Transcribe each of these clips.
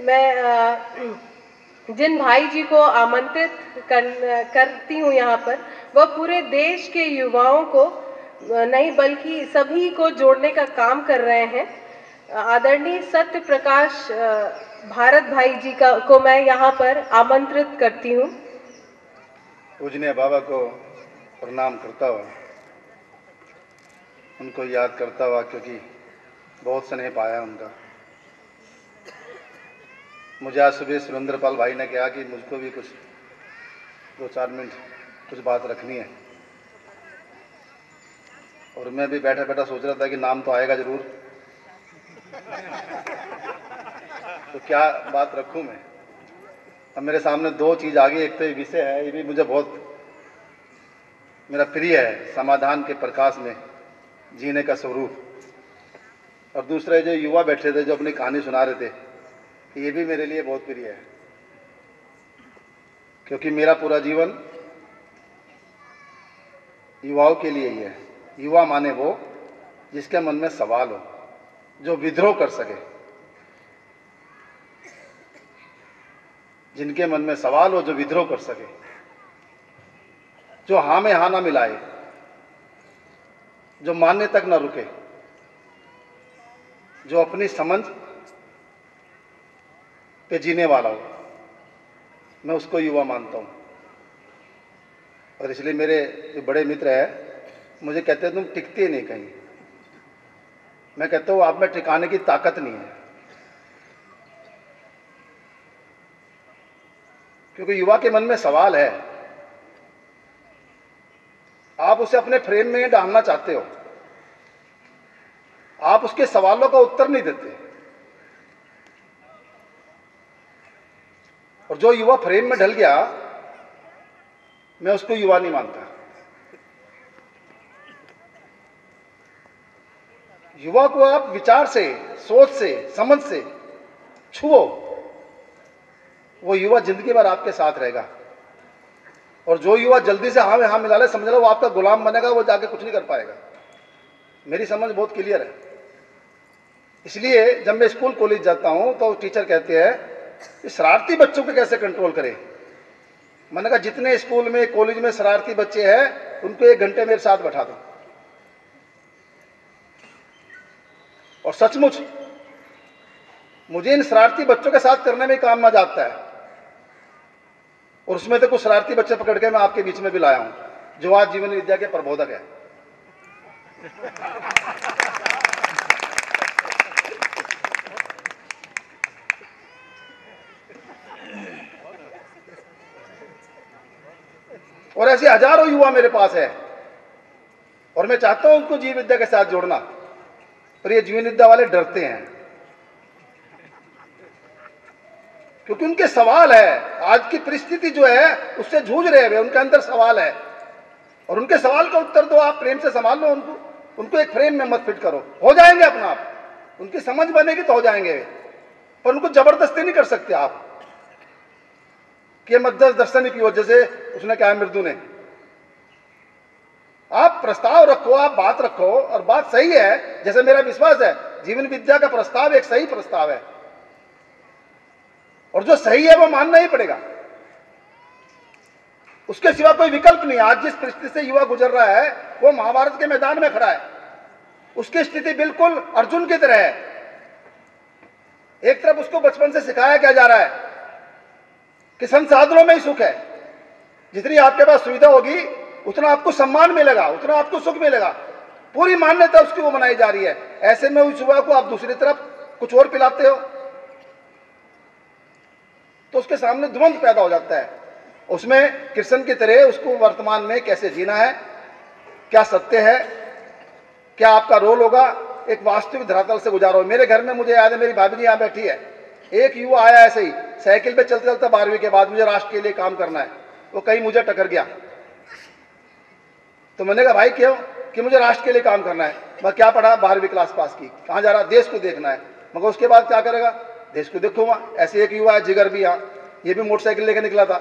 मैं जिन भाई जी को आमंत्रित करती हूँ यहाँ पर, वह पूरे देश के युवाओं को नहीं बल्कि सभी को जोड़ने का काम कर रहे हैं। आदरणीय सत्य प्रकाश भारत भाई जी को मैं यहाँ पर आमंत्रित करती हूँ। पूजनीय बाबा को प्रणाम करता हुआ, उनको याद करता हुआ, क्योंकि बहुत स्नेह पाया उनका। मुझे आज सुबह सुरेंद्रपाल भाई ने कहा कि मुझको भी कुछ 2-4 मिनट कुछ बात रखनी है, और मैं भी बैठा बैठा सोच रहा था कि नाम तो आएगा जरूर, तो क्या बात रखूं मैं। अब मेरे सामने 2 चीज़ आ गई। एक तो ये विषय है, ये भी मुझे बहुत मेरा प्रिय है, समाधान के प्रकाश में जीने का स्वरूप। और दूसरा जो युवा बैठे थे जो अपनी कहानी सुना रहे थे, ये भी मेरे लिए बहुत प्रिय है, क्योंकि मेरा पूरा जीवन युवाओं के लिए ही है। युवा माने वो जिसके मन में सवाल हो, जो विद्रोह कर सके, जिनके मन में सवाल हो, जो विद्रोह कर सके, जो हाँ में हाँ ना मिलाए, जो मानने तक ना रुके, जो अपनी समझ पे जीने वाला हो, मैं उसको युवा मानता हूं। और इसलिए मेरे जो बड़े मित्र हैं मुझे कहते हैं तुम टिकते नहीं कहीं। मैं कहता हूं आप में टिकाने की ताकत नहीं है, क्योंकि युवा के मन में सवाल है, आप उसे अपने फ्रेम में डालना चाहते हो, आप उसके सवालों का उत्तर नहीं देते। और जो युवा फ्रेम में ढल गया, मैं उसको युवा नहीं मानता। युवा को आप विचार से, सोच से, समझ से छुओ, वो युवा जिंदगी भर आपके साथ रहेगा। और जो युवा जल्दी से हाँ में हाँ मिला ले, समझ लो वो आपका गुलाम बनेगा, वो जाके कुछ नहीं कर पाएगा। मेरी समझ बहुत क्लियर है। इसलिए जब मैं स्कूल कॉलेज जाता हूं तो टीचर कहते हैं शरारती बच्चों को कैसे कंट्रोल करें। मैंने कहा जितने स्कूल में कॉलेज में शरारती बच्चे हैं उनको 1 घंटे मेरे साथ बैठा दो, और सचमुच मुझे इन शरारती बच्चों के साथ करने में काम मजा आता है। और उसमें तो कुछ शरारती बच्चे पकड़ के मैं आपके बीच में भी लाया हूं, जो आज जीवन विद्या के प्रबोधक है। और ऐसे हजारों युवा मेरे पास है, और मैं चाहता हूं उनको जीवन विद्या के साथ जोड़ना, पर ये जीवन विद्या वाले डरते हैं, क्योंकि उनके सवाल है। आज की परिस्थिति जो है उससे जूझ रहे हैं, उनके अंदर सवाल है, और उनके सवाल का उत्तर दो आप, प्रेम से संभाल लो उनको एक फ्रेम में मत फिट करो, हो जाएंगे अपना आप। उनकी समझ बनेगी तो हो जाएंगे, पर उनको जबरदस्ती नहीं कर सकते आप कि मद्दस दर्शन की वजह से उसने कहा मृदु ने। आप प्रस्ताव रखो, आप बात रखो, और बात सही है, जैसे मेरा विश्वास है जीवन विद्या का प्रस्ताव एक सही प्रस्ताव है, और जो सही है वो मानना ही पड़ेगा, उसके सिवा कोई विकल्प नहीं। आज जिस परिस्थिति से युवा गुजर रहा है वो महाभारत के मैदान में खड़ा है, उसकी स्थिति बिल्कुल अर्जुन की तरह है। एक तरफ उसको बचपन से सिखाया क्या जा रहा है कि संसाधनों में ही सुख है, जितनी आपके पास सुविधा होगी उतना आपको सम्मान मिलेगा, उतना आपको सुख मिलेगा, पूरी मान्यता उसकी वो बनाई जा रही है। ऐसे में उस युवा को आप दूसरी तरफ कुछ और पिलाते हो तो उसके सामने द्वंद्व पैदा हो जाता है। उसमें कृष्ण की तरह उसको वर्तमान में कैसे जीना है, क्या सत्य है, क्या आपका रोल होगा, एक वास्तविक धरातल से गुजारो। मेरे घर में मुझे याद है, मेरी भाभी जी यहां बैठी है, एक युवा आया ऐसे ही साइकिल पे चलते चलते 12वीं के बाद, मुझे राष्ट्र के लिए काम करना है, वो कहीं मुझे टकर गया। तो मैंने कहा भाई क्यों? कि मुझे राष्ट्र के लिए काम करना है। मैं क्या पढ़ा? 12वीं क्लास पास की। कहाँ जा रहा? देश को देखना है। मगर उसके बाद क्या करेगा? देश को देखूंगा। ऐसे एक युवा है जिगर भी, यहाँ ये भी मोटरसाइकिल लेकर निकला था।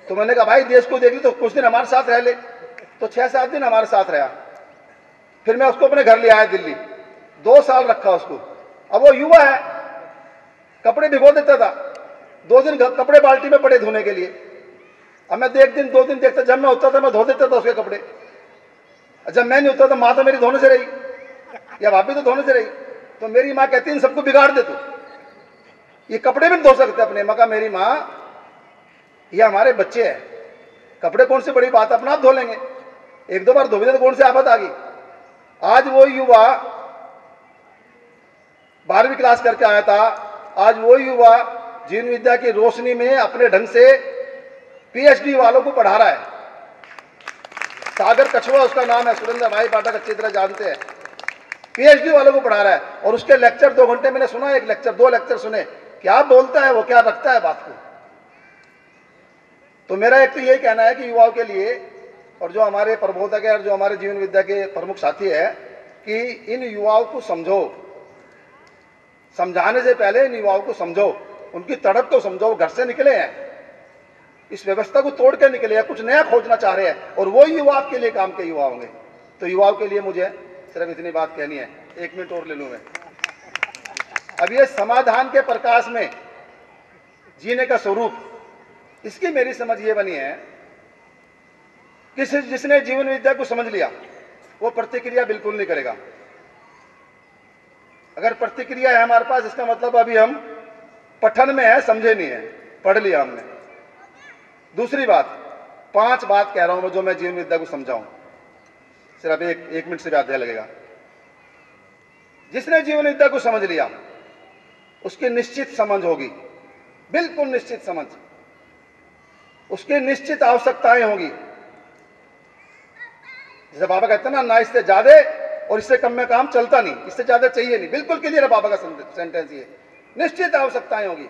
तो मैंने कहा भाई देश को देख ली तो कुछ दिन हमारे साथ रह ले। तो 6-7 दिन हमारे साथ रहा। फिर मैं उसको अपने घर ले आया दिल्ली, 2 साल रखा उसको। अब वो युवा है, कपड़े भिगो देता था, 2 दिन कपड़े बाल्टी में पड़े धोने के लिए। अब मैं 1 दिन 2 दिन देखता, जब मैं होता था मैं धो देता था उसके कपड़े। जब मैं नहीं होता तो माँ तो मेरी धोने से रही या भाभी तो धोने से रही। तो मेरी माँ कहती इन सबको बिगाड़ दे तू, ये कपड़े भी नहीं धो सकते अपने। मैं कहा मेरी माँ ये हमारे बच्चे हैं, कपड़े कौन सी बड़ी बात, अपना आप धो लेंगे, 1-2 बार धो भी तो कौन सी आफत आ गई। आज वो युवा 12वीं क्लास करके आया था, आज वो युवा जीवन विद्या की रोशनी में अपने ढंग से पीएचडी वालों को पढ़ा रहा है। सागर कछुआ उसका नाम है, सुरेंद्र भाई पाठक अच्छी तरह जानते हैं। पीएचडी वालों को पढ़ा रहा है और उसके लेक्चर 2 घंटे मैंने सुना, 1 लेक्चर 2 लेक्चर सुने, क्या बोलता है वो, क्या रखता है बात को। तो मेरा एक तो यही कहना है कि युवाओं के लिए और जो हमारे प्रबोधक है और जो हमारे जीवन विद्या के प्रमुख साथी है कि इन युवाओं को समझो, समझाने से पहले इन युवाओं को समझो, उनकी तड़प तो समझो। घर से निकले हैं, इस व्यवस्था को तोड़ के निकले हैं, कुछ नया खोजना चाह रहे हैं और वो युवा आपके लिए काम के युवा होंगे। तो युवाओं के लिए मुझे सिर्फ इतनी बात कहनी है। 1 मिनट और ले लूं मैं। अब ये समाधान के प्रकाश में जीने का स्वरूप, इसकी मेरी समझ ये बनी है कि जिसने जीवन विद्या को समझ लिया वो प्रतिक्रिया बिल्कुल नहीं करेगा। अगर प्रतिक्रिया है हमारे पास, इसका मतलब अभी हम पठन में है, समझे नहीं है, पढ़ लिया हमने। दूसरी बात, 5 बात कह रहा हूं मैं जो मैं जीवन विद्या को समझाऊं, सिर्फ 1 मिनट से ज्यादा लगेगा। जिसने जीवन विद्या को समझ लिया उसकी निश्चित समझ होगी, बिल्कुल निश्चित समझ, उसकी निश्चित आवश्यकताएं होगी। जैसे बाबा कहते हैं ना इससे ज्यादा और इससे कम में काम चलता नहीं, इससे ज्यादा चाहिए नहीं, बिल्कुल क्लियर है बाबा का सेंटेंस ये। निश्चित आवश्यकताएं होगी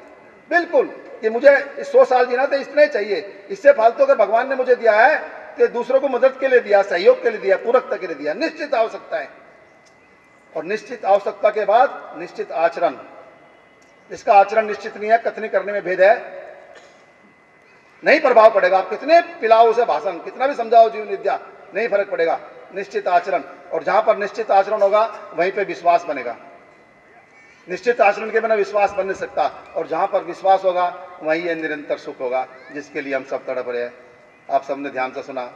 बिल्कुल, कि मुझे 100 साल जीना तो इतना ही चाहिए, इससे फालतू अगर भगवान ने मुझे दिया है तो दूसरों को मदद के लिए दिया, सहयोग के लिए दिया, पूरकता के लिए दिया। निश्चित आवश्यकताएं और निश्चित आवश्यकता के बाद निश्चित आचरण। जिसका आचरण निश्चित नहीं है, कथनी करने में भेद है, नहीं प्रभाव पड़ेगा। आप कितने पिलाओ उसे भाषण, कितना भी समझाओ जीवन विद्या, नहीं फर्क पड़ेगा। निश्चित आचरण, और जहां पर निश्चित आचरण होगा वहीं पे विश्वास बनेगा। निश्चित आचरण के बिना विश्वास बन नहीं सकता, और जहां पर विश्वास होगा वहीं ये निरंतर सुख होगा जिसके लिए हम सब तड़प रहे हैं। आप सबने ध्यान से सुना,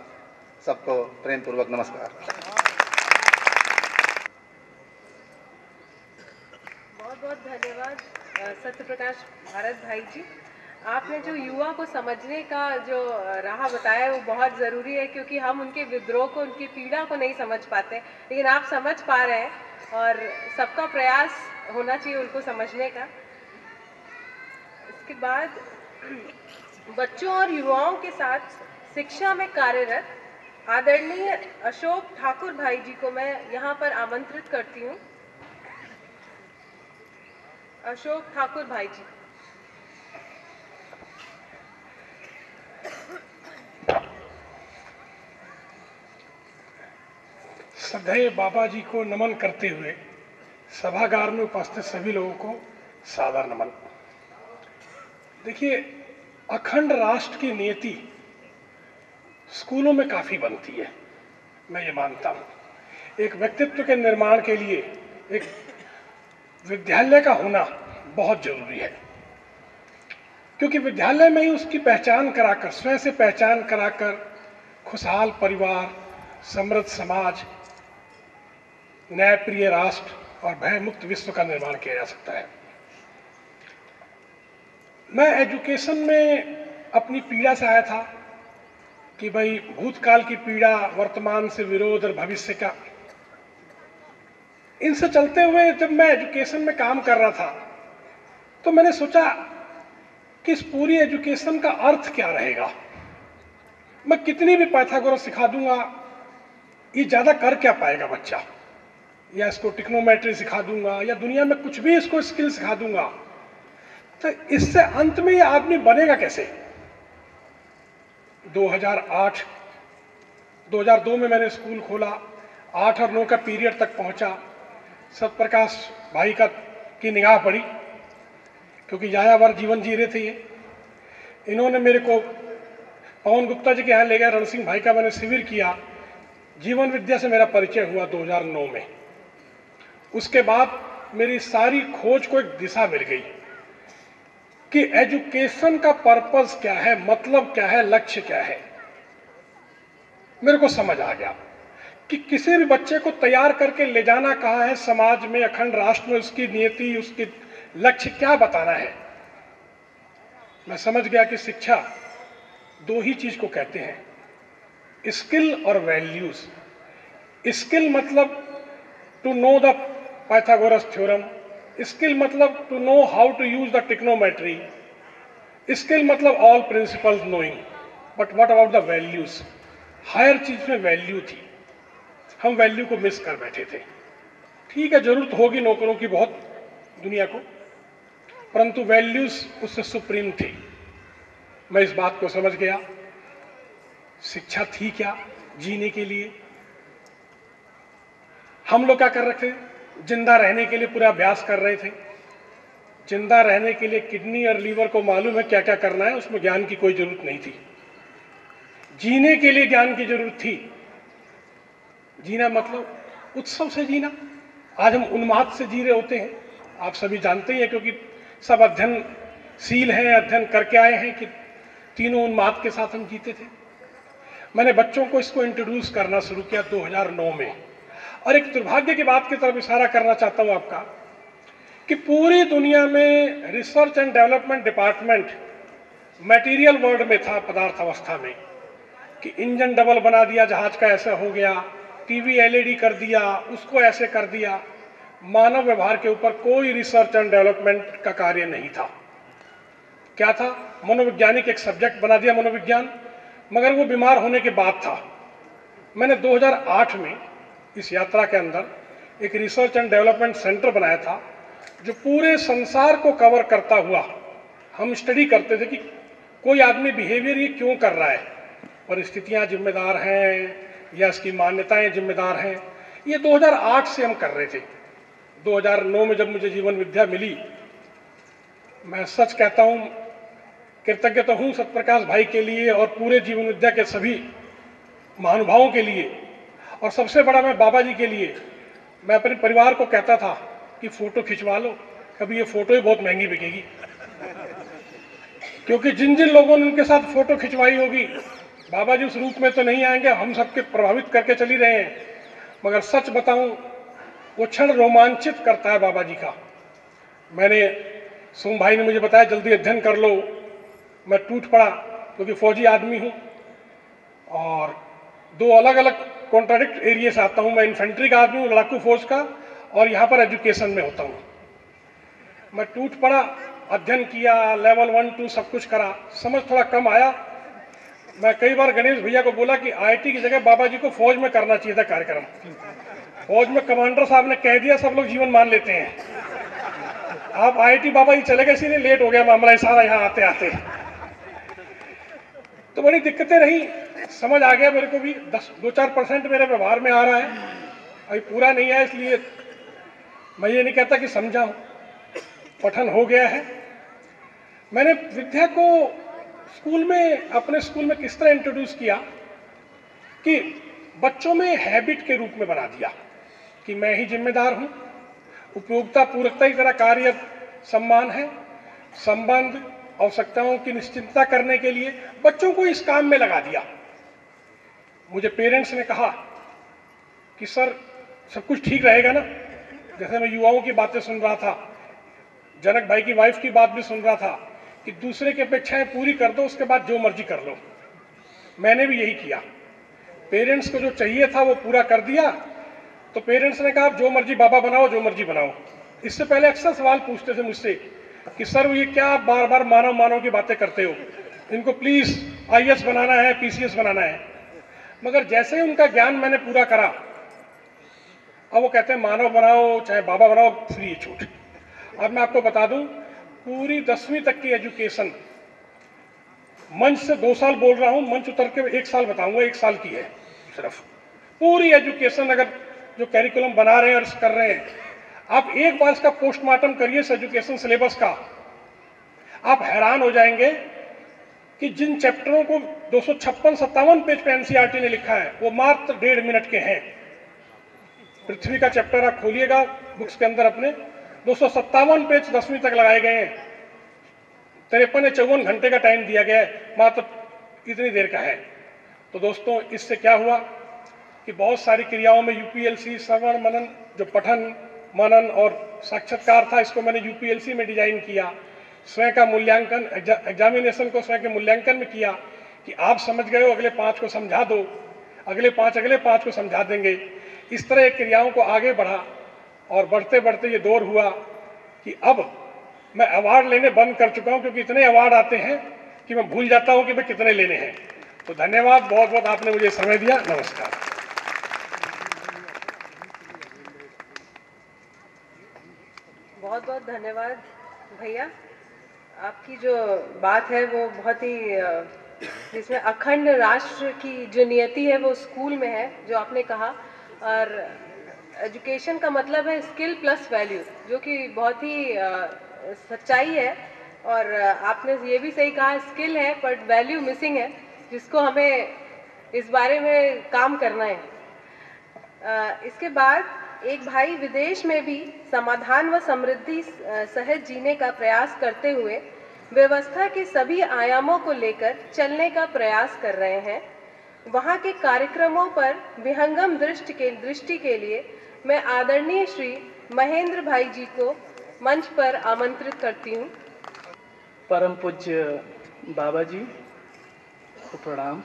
सबको प्रेम पूर्वक नमस्कार। बहुत बहुत धन्यवाद सत्यप्रकाश भारत भाई जी। आपने जो युवा को समझने का जो राह बताया है वो बहुत ज़रूरी है, क्योंकि हम उनके विद्रोह को, उनकी पीड़ा को नहीं समझ पाते, लेकिन आप समझ पा रहे हैं और सबका प्रयास होना चाहिए उनको समझने का। इसके बाद बच्चों और युवाओं के साथ शिक्षा में कार्यरत आदरणीय अशोक ठाकुर भाई जी को मैं यहाँ पर आमंत्रित करती हूँ। अशोक ठाकुर भाई जी। श्रद्धेय बाबा जी को नमन करते हुए सभागार में उपस्थित सभी लोगों को सादर नमन। देखिए, अखंड राष्ट्र की नीति स्कूलों में काफी बनती है, मैं ये मानता हूँ। एक व्यक्तित्व के निर्माण के लिए एक विद्यालय का होना बहुत जरूरी है, क्योंकि विद्यालय में ही उसकी पहचान कराकर, स्वयं से पहचान कराकर खुशहाल परिवार, समृद्ध समाज, न्यायप्रिय राष्ट्र और भयमुक्त विश्व का निर्माण किया जा सकता है। मैं एजुकेशन में अपनी पीड़ा से आया था कि भाई भूतकाल की पीड़ा, वर्तमान से विरोध और भविष्य का, इनसे चलते हुए जब मैं एजुकेशन में काम कर रहा था तो मैंने सोचा कि इस पूरी एजुकेशन का अर्थ क्या रहेगा। मैं कितनी भी पाइथागोरस सिखा दूंगा, ये ज़्यादा कर क्या पाएगा बच्चा, या इसको टिक्नोमेट्री सिखा दूंगा या दुनिया में कुछ भी इसको स्किल सिखा दूंगा, तो इससे अंत में ये आदमी बनेगा कैसे। 2002 में मैंने स्कूल खोला, 8 और 9 का पीरियड तक पहुंचा। सत्यप्रकाश भाई की निगाह पड़ी, क्योंकि यायावर जीवन जी रहे थे ये। इन्होंने मेरे को पवन गुप्ता जी के यहाँ ले गया, रण सिंह भाई का मैंने शिविर किया, जीवन विद्या से मेरा परिचय हुआ 2009 में। उसके बाद मेरी सारी खोज को एक दिशा मिल गई कि एजुकेशन का पर्पस क्या है, मतलब क्या है, लक्ष्य क्या है। मेरे को समझ आ गया कि किसी भी बच्चे को तैयार करके ले जाना कहाँ है समाज में, अखंड राष्ट्र में, उसकी नियति, उसकी लक्ष्य क्या बताना है। मैं समझ गया कि शिक्षा दो ही चीज को कहते हैं, स्किल और वैल्यूज। स्किल मतलब to know the Pythagoras theorem, skill मतलब to know how to use the trigonometry, skill मतलब all principles knowing. But what about the values? Higher चीज में वैल्यू थी, हम वैल्यू को मिस कर बैठे थे। ठीक है, जरूरत होगी नौकरों की बहुत दुनिया को, परंतु वैल्यूज उससे सुप्रीम थी। मैं इस बात को समझ गया। शिक्षा थी क्या? जीने के लिए। हम लोग क्या कर रहे थे? जिंदा रहने के लिए पूरा अभ्यास कर रहे थे। जिंदा रहने के लिए किडनी और लीवर को मालूम है क्या क्या करना है, उसमें ज्ञान की कोई जरूरत नहीं थी। जीने के लिए ज्ञान की जरूरत थी। जीना मतलब उत्सव से जीना। आज हम उन्माद से जी रहे होते हैं, आप सभी जानते ही हैं, क्योंकि सब अध्ययनशील हैं, अध्ययन करके आए हैं कि तीनों उन्माद के साथ हम जीते थे। मैंने बच्चों को इसको इंट्रोड्यूस करना शुरू किया 2009 में। और एक दुर्भाग्य की बात की तरफ इशारा करना चाहता हूं आपका, कि पूरी दुनिया में research and development department material world में था, पदार्थ अवस्था में, कि इंजन डबल बना दिया जहाज का, ऐसा हो गया, टीवी एलईडी कर दिया, उसको ऐसे कर दिया। मानव व्यवहार के ऊपर कोई रिसर्च एंड डेवलपमेंट का कार्य नहीं था। क्या था? मनोवैज्ञानिक एक सब्जेक्ट बना दिया, मनोविज्ञान, मगर वो बीमार होने के बाद था। मैंने 2008 में इस यात्रा के अंदर एक रिसर्च एंड डेवलपमेंट सेंटर बनाया था, जो पूरे संसार को कवर करता हुआ हम स्टडी करते थे कि कोई आदमी बिहेवियर ये क्यों कर रहा है, परिस्थितियां जिम्मेदार हैं या इसकी मान्यताएं जिम्मेदार हैं। ये 2008 से हम कर रहे थे। 2009 में जब मुझे जीवन विद्या मिली, मैं सच कहता हूं, कृतज्ञ तो हूं सत्यप्रकाश भाई के लिए और पूरे जीवन विद्या के सभी महानुभावों के लिए, और सबसे बड़ा मैं बाबा जी के लिए। मैं अपने परिवार को कहता था कि फोटो खिंचवा लो, कभी ये फोटो ही बहुत महंगी बिकेगी, क्योंकि जिन जिन लोगों ने उनके साथ फोटो खिंचवाई होगी, बाबा जी उस रूप में तो नहीं आएंगे, हम सबके प्रभावित करके चली रहे हैं, मगर सच बताऊं वो क्षण रोमांचित करता है बाबा जी का। मैंने, सोम भाई ने मुझे बताया जल्दी अध्ययन कर लो, मैं टूट पड़ा, क्योंकि फौजी आदमी हूं और दो अलग अलग कॉन्ट्राडिक्ट एरिया से आता हूं। मैं इन्फेंट्री का आदमी हूं, लड़ाकू फौज का, और यहाँ पर एजुकेशन में होता हूँ। मैं टूट पड़ा, अध्ययन किया, लेवल 1 2 सब कुछ करा, समझ थोड़ा कम आया। मैं कई बार गणेश भैया को बोला कि आईआईटी की जगह बाबा जी को फौज में करना चाहिए था कार्यक्रम। फौज में कमांडर साहब ने कह दिया, सब लोग जीवन मान लेते हैं। आप आईआईटी बाबा जी चले गए, इसीलिए लेट हो गया मामला सारा यहाँ आते आते। तो बड़ी दिक्कतें रही, समझ आ गया मेरे को भी। 2-4% मेरे व्यवहार में आ रहा है, अभी पूरा नहीं है, इसलिए मैं ये नहीं कहता कि समझा हूं, पठन हो गया है। मैंने विद्या को स्कूल में, अपने स्कूल में किस तरह इंट्रोड्यूस किया कि बच्चों में हैबिट के रूप में बना दिया कि मैं ही जिम्मेदार हूं, उपयोगिता पूरकता ही तेरा कार्य सम्मान है, संबंध आवश्यकताओं की निश्चिंतता करने के लिए बच्चों को इस काम में लगा दिया। मुझे पेरेंट्स ने कहा कि सर सब कुछ ठीक रहेगा ना, जैसे मैं युवाओं की बातें सुन रहा था, जनक भाई की वाइफ की बात भी सुन रहा था कि दूसरे की अपेक्षाएं पूरी कर दो, उसके बाद जो मर्जी कर लो। मैंने भी यही किया, पेरेंट्स को जो चाहिए था वो पूरा कर दिया। तो पेरेंट्स ने कहा आप जो मर्जी बाबा बनाओ, जो मर्जी बनाओ। इससे पहले अक्सर सवाल पूछते थे मुझसे कि सर ये क्या आप बार बार मानव मानव की बातें करते हो, इनको प्लीज आईएएस बनाना है, पीसीएस बनाना है। मगर जैसे ही उनका ज्ञान मैंने पूरा करा, अब वो कहते हैं मानव बनाओ चाहे बाबा बनाओ, फ्री है छूट। अब मैं आपको बता दूं, पूरी 10वीं तक की एजुकेशन, मंच से 2 साल बोल रहा हूं, मंच उतर के 1 साल बताऊंगा, 1 साल की है सिर्फ पूरी एजुकेशन। अगर जो कैरिकुलम बना रहे हैं और कर रहे हैं, आप एक बार इसका पोस्टमार्टम करिए इस एजुकेशन सिलेबस का, आप हैरान हो जाएंगे कि जिन चैप्टरों को 256-57 पेज पे एनसीईआरटी ने लिखा है, वो मात्र 1.5 मिनट के हैं। पृथ्वी का चैप्टर आप खोलिएगा बुक्स के अंदर अपने, 257 पेज 10वीं तक लगाए गए हैं। 53 या 54 घंटे का टाइम दिया गया है, मात्र इतनी देर का है। तो दोस्तों, इससे क्या हुआ कि बहुत सारी क्रियाओं में यूपीएलसी श्रवण मनन, जो पठन मनन और साक्षात्कार था, इसको मैंने यूपीएलसी में डिजाइन किया। स्वयं का मूल्यांकन, एग्जामिनेशन को स्वयं के मूल्यांकन में किया कि आप समझ गए हो, अगले 5 को समझा दो, अगले पाँच को समझा देंगे। इस तरह क्रियाओं को आगे बढ़ा और बढ़ते बढ़ते ये दौर हुआ कि अब मैं अवार्ड लेने बंद कर चुका हूँ, क्योंकि इतने अवार्ड आते हैं कि मैं भूल जाता हूँ कि मैं कितने लेने हैं। तो धन्यवाद, बहुत बहुत आपने मुझे समय दिया। नमस्कार। बहुत बहुत धन्यवाद भैया। आपकी जो बात है वो बहुत ही जिसमें अखंड राष्ट्र की जो नियति है वो स्कूल में है, जो आपने कहा। और एजुकेशन का मतलब है स्किल प्लस वैल्यू, जो कि बहुत ही सच्चाई है। और आपने ये भी सही कहा, स्किल है बट वैल्यू मिसिंग है, जिसको हमें इस बारे में काम करना है। इसके बाद एक भाई विदेश में भी समाधान व समृद्धि सहज जीने का प्रयास करते हुए व्यवस्था के सभी आयामों को लेकर चलने का प्रयास कर रहे हैं। वहाँ के कार्यक्रमों पर विहंगम दृष्टि के लिए मैं आदरणीय श्री महेंद्र भाई जी को मंच पर आमंत्रित करती हूँ। परम पूज्य बाबा जी को प्रणाम।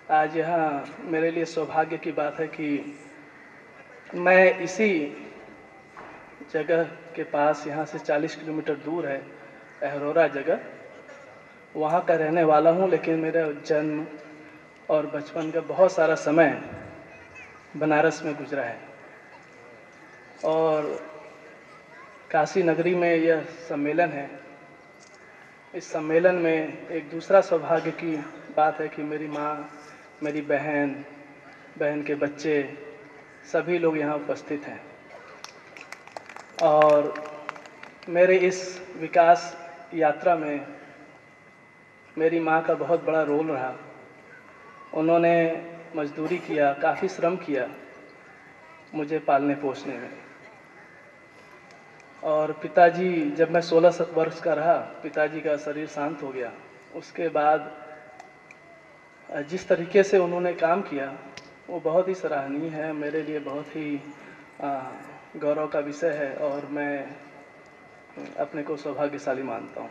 आज यहाँ मेरे लिए सौभाग्य की बात है कि मैं इसी जगह के पास, यहाँ से 40 किलोमीटर दूर है अहरोरा जगह, वहाँ का रहने वाला हूँ। लेकिन मेरा जन्म और बचपन का बहुत सारा समय बनारस में गुजरा है। और काशी नगरी में यह सम्मेलन है। इस सम्मेलन में एक दूसरा सौभाग्य की बात है कि मेरी माँ, मेरी बहन के बच्चे, सभी लोग यहाँ उपस्थित हैं। और मेरे इस विकास यात्रा में मेरी माँ का बहुत बड़ा रोल रहा। उन्होंने मजदूरी किया, काफ़ी श्रम किया मुझे पालने पोसने में। और पिताजी, जब मैं 16 वर्ष का रहा, पिताजी का शरीर शांत हो गया। उसके बाद जिस तरीके से उन्होंने काम किया वो बहुत ही सराहनीय है, मेरे लिए बहुत ही गौरव का विषय है। और मैं अपने को सौभाग्यशाली मानता हूँ।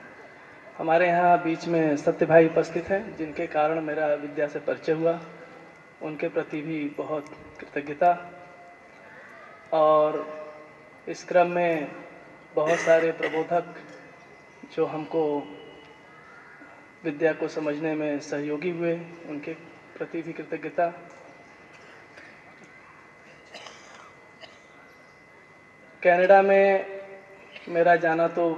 हमारे यहाँ बीच में सत्य भाई उपस्थित हैं, जिनके कारण मेरा विद्या से परिचय हुआ। उनके प्रति भी बहुत कृतज्ञता। और इस क्रम में बहुत सारे प्रबोधक जो हमको विद्या को समझने में सहयोगी हुए, उनके प्रति भी कृतज्ञता। कनाडा में मेरा जाना तो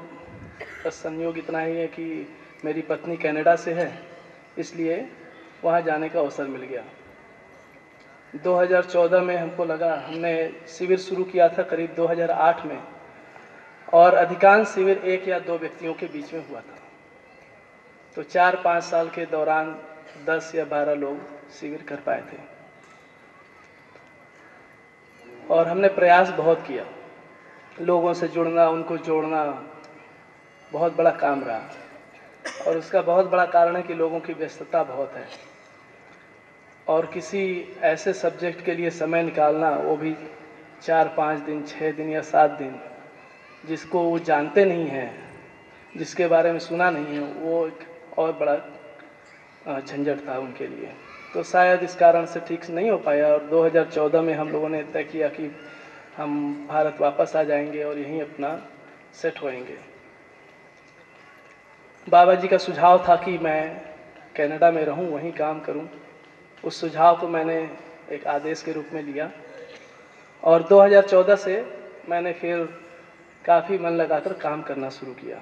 बस संयोग इतना ही है कि मेरी पत्नी कनाडा से है, इसलिए वहाँ जाने का अवसर मिल गया। 2014 में हमको लगा, हमने शिविर शुरू किया था करीब 2008 में, और अधिकांश शिविर 1 या 2 व्यक्तियों के बीच में हुआ था। तो 4-5 साल के दौरान 10 या 12 लोग शिविर कर पाए थे। और हमने प्रयास बहुत किया, लोगों से जुड़ना, उनको जोड़ना बहुत बड़ा काम रहा। और उसका बहुत बड़ा कारण है कि लोगों की व्यस्तता बहुत है, और किसी ऐसे सब्जेक्ट के लिए समय निकालना, वो भी 4-5 दिन, 6 दिन या 7 दिन, जिसको वो जानते नहीं हैं, जिसके बारे में सुना नहीं है, वो एक और बड़ा झंझट था उनके लिए। तो शायद इस कारण से ठीक से नहीं हो पाया। और 2014 में हम लोगों ने तय किया कि हम भारत वापस आ जाएंगे और यहीं अपना सेट होएंगे। बाबा जी का सुझाव था कि मैं कनाडा में रहूं, वहीं काम करूं। उस सुझाव को मैंने एक आदेश के रूप में लिया, और 2014 से मैंने फिर काफ़ी मन लगाकर काम करना शुरू किया।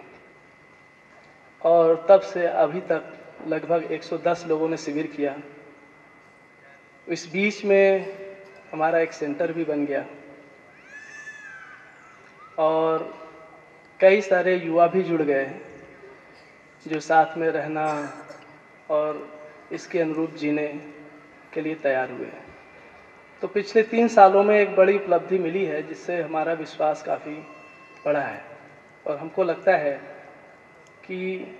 और तब से अभी तक लगभग 110 लोगों ने शिविर किया। इस बीच में हमारा एक सेंटर भी बन गया, और कई सारे युवा भी जुड़ गए जो साथ में रहना और इसके अनुरूप जीने के लिए तैयार हुए। तो पिछले 3 सालों में एक बड़ी उपलब्धि मिली है, जिससे हमारा विश्वास काफ़ी बढ़ा है। और हमको लगता है कि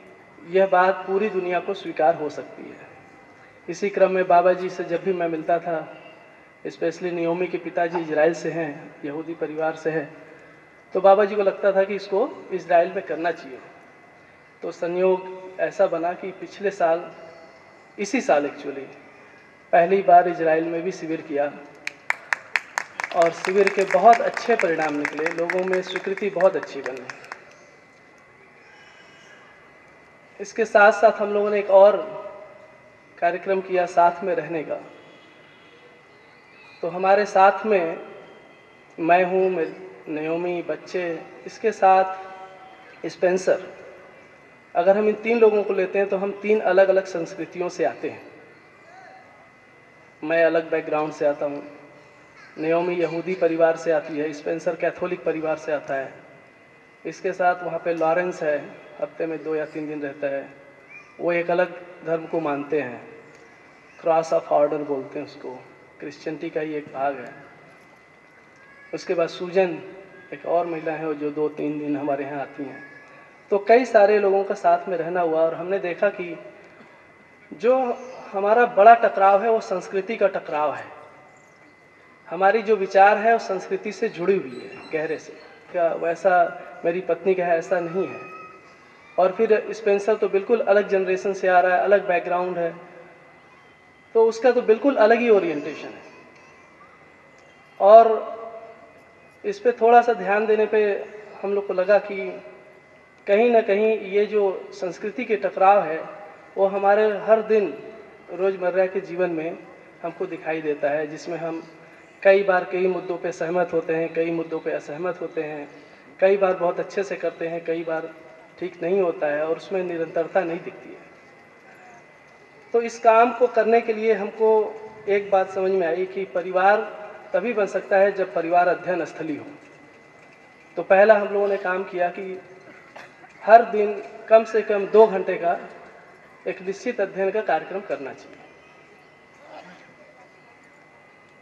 यह बात पूरी दुनिया को स्वीकार हो सकती है। इसी क्रम में बाबा जी से जब भी मैं मिलता था, स्पेशली नियोमी के पिताजी इजराइल से हैं, यहूदी परिवार से है, तो बाबा जी को लगता था कि इसको इजराइल में करना चाहिए। तो संयोग ऐसा बना कि पिछले साल, इसी साल एक्चुअली, पहली बार इजराइल में भी शिविर किया और शिविर के बहुत अच्छे परिणाम निकले, लोगों में स्वीकृति बहुत अच्छी बनी। इसके साथ साथ हम लोगों ने एक और कार्यक्रम किया साथ में रहने का। तो हमारे साथ में मैं हूँ, नियोमी, बच्चे, इसके साथ स्पेंसर। अगर हम इन 3 लोगों को लेते हैं तो हम 3 अलग अलग संस्कृतियों से आते हैं। मैं अलग बैकग्राउंड से आता हूँ, नियोमी यहूदी परिवार से आती है, स्पेंसर कैथोलिक परिवार से आता है। इसके साथ वहाँ पे लॉरेंस है, हफ्ते में 2 या 3 दिन रहता है, वो एक अलग धर्म को मानते हैं, क्रॉस ऑफ ऑर्डर बोलते हैं उसको, क्रिश्चियनिटी का ही एक भाग है। उसके बाद सूजन एक और महिला है जो 2-3 दिन हमारे यहाँ आती हैं। तो कई सारे लोगों का साथ में रहना हुआ और हमने देखा कि जो हमारा बड़ा टकराव है वो संस्कृति का टकराव है। हमारी जो विचार है वो संस्कृति से जुड़ी हुई है गहरे से। क्या वैसा मेरी पत्नी का है, ऐसा नहीं है। और फिर स्पेंसर तो बिल्कुल अलग जनरेशन से आ रहा है, अलग बैकग्राउंड है, तो उसका तो बिल्कुल अलग ही ओरिएंटेशन है। और इस पे थोड़ा सा ध्यान देने पे हम लोग को लगा कि कहीं ना कहीं ये जो संस्कृति के टकराव है वो हमारे हर दिन रोज़मर्रा के जीवन में हमको दिखाई देता है, जिसमें हम कई बार कई मुद्दों पे सहमत होते हैं, कई मुद्दों पे असहमत होते हैं, कई बार बहुत अच्छे से करते हैं, कई बार ठीक नहीं होता है और उसमें निरंतरता नहीं दिखती है। तो इस काम को करने के लिए हमको एक बात समझ में आई कि परिवार तभी बन सकता है जब परिवार अध्ययन स्थली हो। तो पहला हम लोगों ने काम किया कि हर दिन कम से कम 2 घंटे का एक निश्चित अध्ययन का कार्यक्रम करना चाहिए।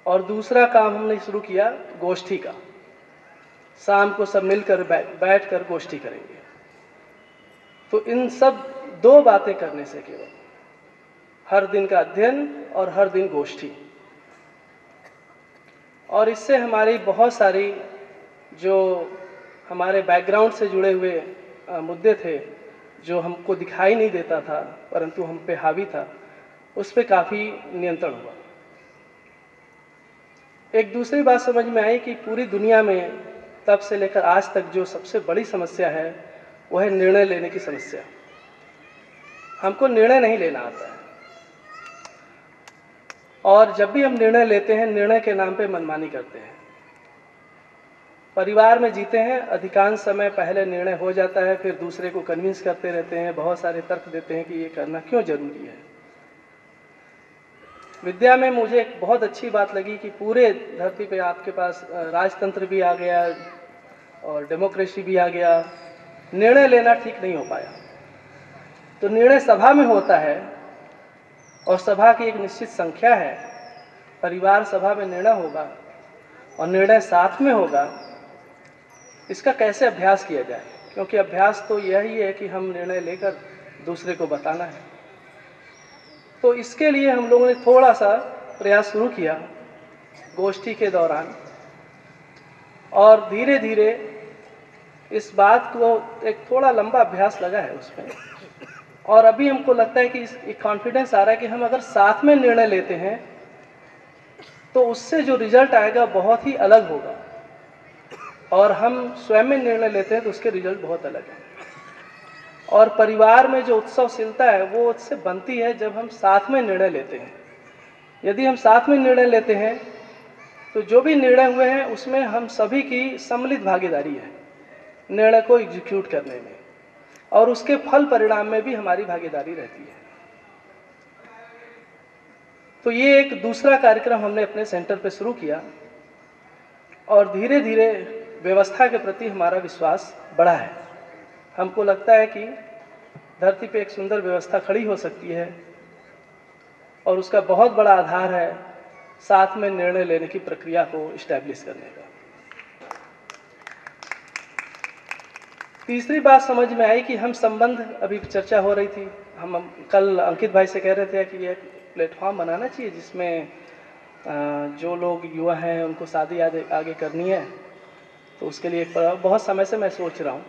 और दूसरा काम हमने शुरू किया गोष्ठी का। शाम को सब मिलकर बैठ कर गोष्ठी करेंगे। तो इन सब 2 बातें करने से केवल हर दिन का अध्ययन और हर दिन गोष्ठी, और इससे हमारी बहुत सारी जो हमारे बैकग्राउंड से जुड़े हुए मुद्दे थे जो हमको दिखाई नहीं देता था परंतु हम पे हावी था, उस पे काफ़ी नियंत्रण हुआ। एक दूसरी बात समझ में आई कि पूरी दुनिया में तब से लेकर आज तक जो सबसे बड़ी समस्या है वो है निर्णय लेने की समस्या। हमको निर्णय नहीं लेना आता है, और जब भी हम निर्णय लेते हैं निर्णय के नाम पे मनमानी करते हैं। परिवार में जीते हैं, अधिकांश समय पहले निर्णय हो जाता है, फिर दूसरे को कन्विंस करते रहते हैं, बहुत सारे तर्क देते हैं कि ये करना क्यों जरूरी है। विद्या में मुझे एक बहुत अच्छी बात लगी कि पूरे धरती पे आपके पास राजतंत्र भी आ गया और डेमोक्रेसी भी आ गया, निर्णय लेना ठीक नहीं हो पाया। तो निर्णय सभा में होता है और सभा की एक निश्चित संख्या है, परिवार सभा में निर्णय होगा और निर्णय साथ में होगा। इसका कैसे अभ्यास किया जाए, क्योंकि अभ्यास तो यही है कि हम निर्णय लेकर दूसरे को बताना है। तो इसके लिए हम लोगों ने थोड़ा सा प्रयास शुरू किया गोष्ठी के दौरान, और धीरे धीरे इस बात को एक थोड़ा लंबा अभ्यास लगा है उसमें, और अभी हमको लगता है कि एक कॉन्फिडेंस आ रहा है कि हम अगर साथ में निर्णय लेते हैं तो उससे जो रिजल्ट आएगा बहुत ही अलग होगा, और हम स्वयं में निर्णय लेते हैं तो उसके रिजल्ट बहुत अलग है। और परिवार में जो उत्सवशीलता है वो उससे बनती है जब हम साथ में निर्णय लेते हैं। यदि हम साथ में निर्णय लेते हैं तो जो भी निर्णय हुए हैं उसमें हम सभी की सम्मिलित भागीदारी है निर्णय को एग्जीक्यूट करने में, और उसके फल परिणाम में भी हमारी भागीदारी रहती है। तो ये एक दूसरा कार्यक्रम हमने अपने सेंटर पे शुरू किया, और धीरे धीरे व्यवस्था के प्रति हमारा विश्वास बढ़ा है। हमको लगता है कि धरती पे एक सुंदर व्यवस्था खड़ी हो सकती है, और उसका बहुत बड़ा आधार है साथ में निर्णय लेने की प्रक्रिया को इस्टेब्लिश करने का। तीसरी बात समझ में आई कि हम संबंध, अभी चर्चा हो रही थी, हम कल अंकित भाई से कह रहे थे कि ये प्लेटफॉर्म बनाना चाहिए जिसमें जो लोग युवा हैं उनको शादी आगे करनी है, तो उसके लिए बहुत समय से मैं सोच रहा हूँ।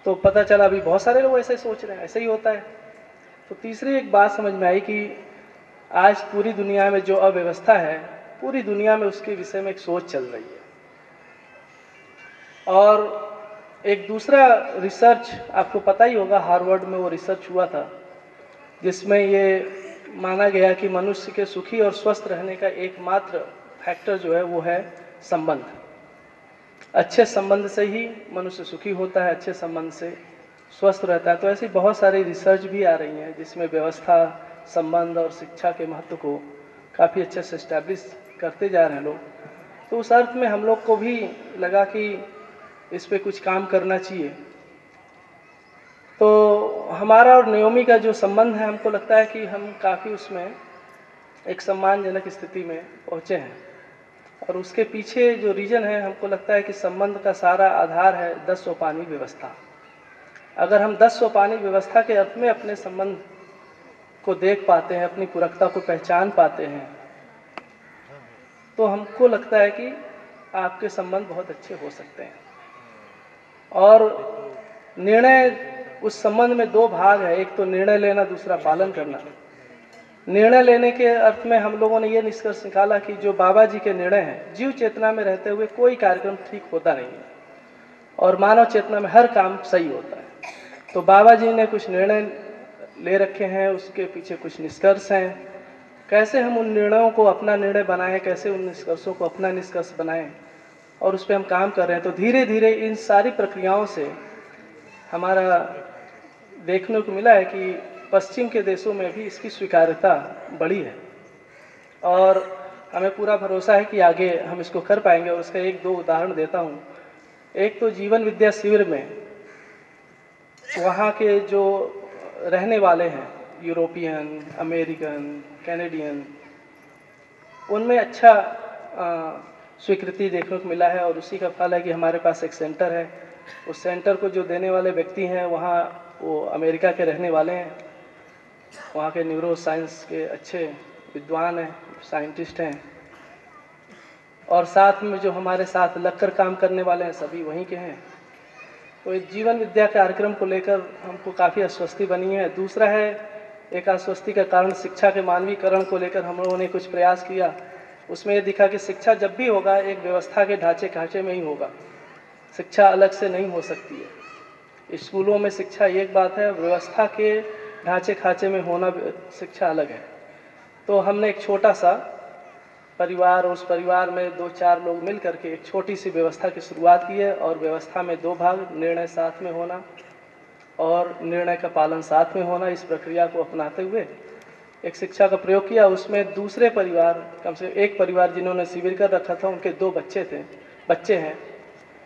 तो पता चला अभी बहुत सारे लोग ऐसे सोच रहे हैं, ऐसे ही होता है। तो तीसरी एक बात समझ में आई कि आज पूरी दुनिया में जो अव्यवस्था है, पूरी दुनिया में उसके विषय में एक सोच चल रही है। और एक दूसरा रिसर्च आपको पता ही होगा, हार्वर्ड में वो रिसर्च हुआ था जिसमें ये माना गया कि मनुष्य के सुखी और स्वस्थ रहने का एकमात्र फैक्टर जो है वो है संबंध। अच्छे संबंध से ही मनुष्य सुखी होता है, अच्छे संबंध से स्वस्थ रहता है। तो ऐसी बहुत सारी रिसर्च भी आ रही हैं जिसमें व्यवस्था, संबंध और शिक्षा के महत्व को काफ़ी अच्छे से इस्टेब्लिश करते जा रहे हैं लोग। तो उस अर्थ में हम लोग को भी लगा कि इस पे कुछ काम करना चाहिए। तो हमारा और नयोमी का जो संबंध है, हमको लगता है कि हम काफ़ी उसमें एक सम्मानजनक स्थिति में पहुँचे हैं। और उसके पीछे जो रीज़न है, हमको लगता है कि संबंध का सारा आधार है 10 सोपानी व्यवस्था। अगर हम 10 सोपानी व्यवस्था के अर्थ में अपने संबंध को देख पाते हैं, अपनी पूरकता को पहचान पाते हैं, तो हमको लगता है कि आपके संबंध बहुत अच्छे हो सकते हैं। और निर्णय, उस संबंध में 2 भाग है, एक तो निर्णय लेना, दूसरा पालन करना। निर्णय लेने के अर्थ में हम लोगों ने ये निष्कर्ष निकाला कि जो बाबा जी के निर्णय हैं, जीव चेतना में रहते हुए कोई कार्यक्रम ठीक होता नहीं है और मानव चेतना में हर काम सही होता है। तो बाबा जी ने कुछ निर्णय ले रखे हैं, उसके पीछे कुछ निष्कर्ष हैं। कैसे हम उन निर्णयों को अपना निर्णय बनाएं, कैसे उन निष्कर्षों को अपना निष्कर्ष बनाएं, और उस पर हम काम कर रहे हैं। तो धीरे धीरे इन सारी प्रक्रियाओं से हमारा देखने को मिला है कि पश्चिम के देशों में भी इसकी स्वीकार्यता बढ़ी है और हमें पूरा भरोसा है कि आगे हम इसको कर पाएंगे। और उसका 1-2 उदाहरण देता हूँ। एक तो जीवन विद्या शिविर में वहाँ के जो रहने वाले हैं, यूरोपियन, अमेरिकन, कैनेडियन, उनमें अच्छा स्वीकृति देखने को मिला है। और उसी का फल है कि हमारे पास एक सेंटर है। उस सेंटर को जो देने वाले व्यक्ति हैं वहाँ वो अमेरिका के रहने वाले हैं, वहाँ के न्यूरो साइंस के अच्छे विद्वान हैं, साइंटिस्ट हैं। और साथ में जो हमारे साथ लगकर काम करने वाले हैं सभी वहीं के हैं। तो इस जीवन विद्या कार्यक्रम को लेकर हमको काफ़ी आश्वस्ति बनी है। दूसरा है, एक आश्वस्ति का कारण शिक्षा के मानवीकरण को लेकर हम लोगों ने कुछ प्रयास किया। उसमें ये दिखा कि शिक्षा जब भी होगा एक व्यवस्था के ढांचे में ही होगा, शिक्षा अलग से नहीं हो सकती है। स्कूलों में शिक्षा एक बात है, व्यवस्था के ढांचे में होना शिक्षा अलग है। तो हमने एक छोटा सा परिवार, उस परिवार में 2-4 लोग मिल करके एक छोटी सी व्यवस्था की शुरुआत की है। और व्यवस्था में 2 भाग, निर्णय साथ में होना और निर्णय का पालन साथ में होना, इस प्रक्रिया को अपनाते हुए एक शिक्षा का प्रयोग किया। उसमें दूसरे परिवार, कम से कम एक परिवार जिन्होंने शिविर कर रखा था, उनके 2 बच्चे हैं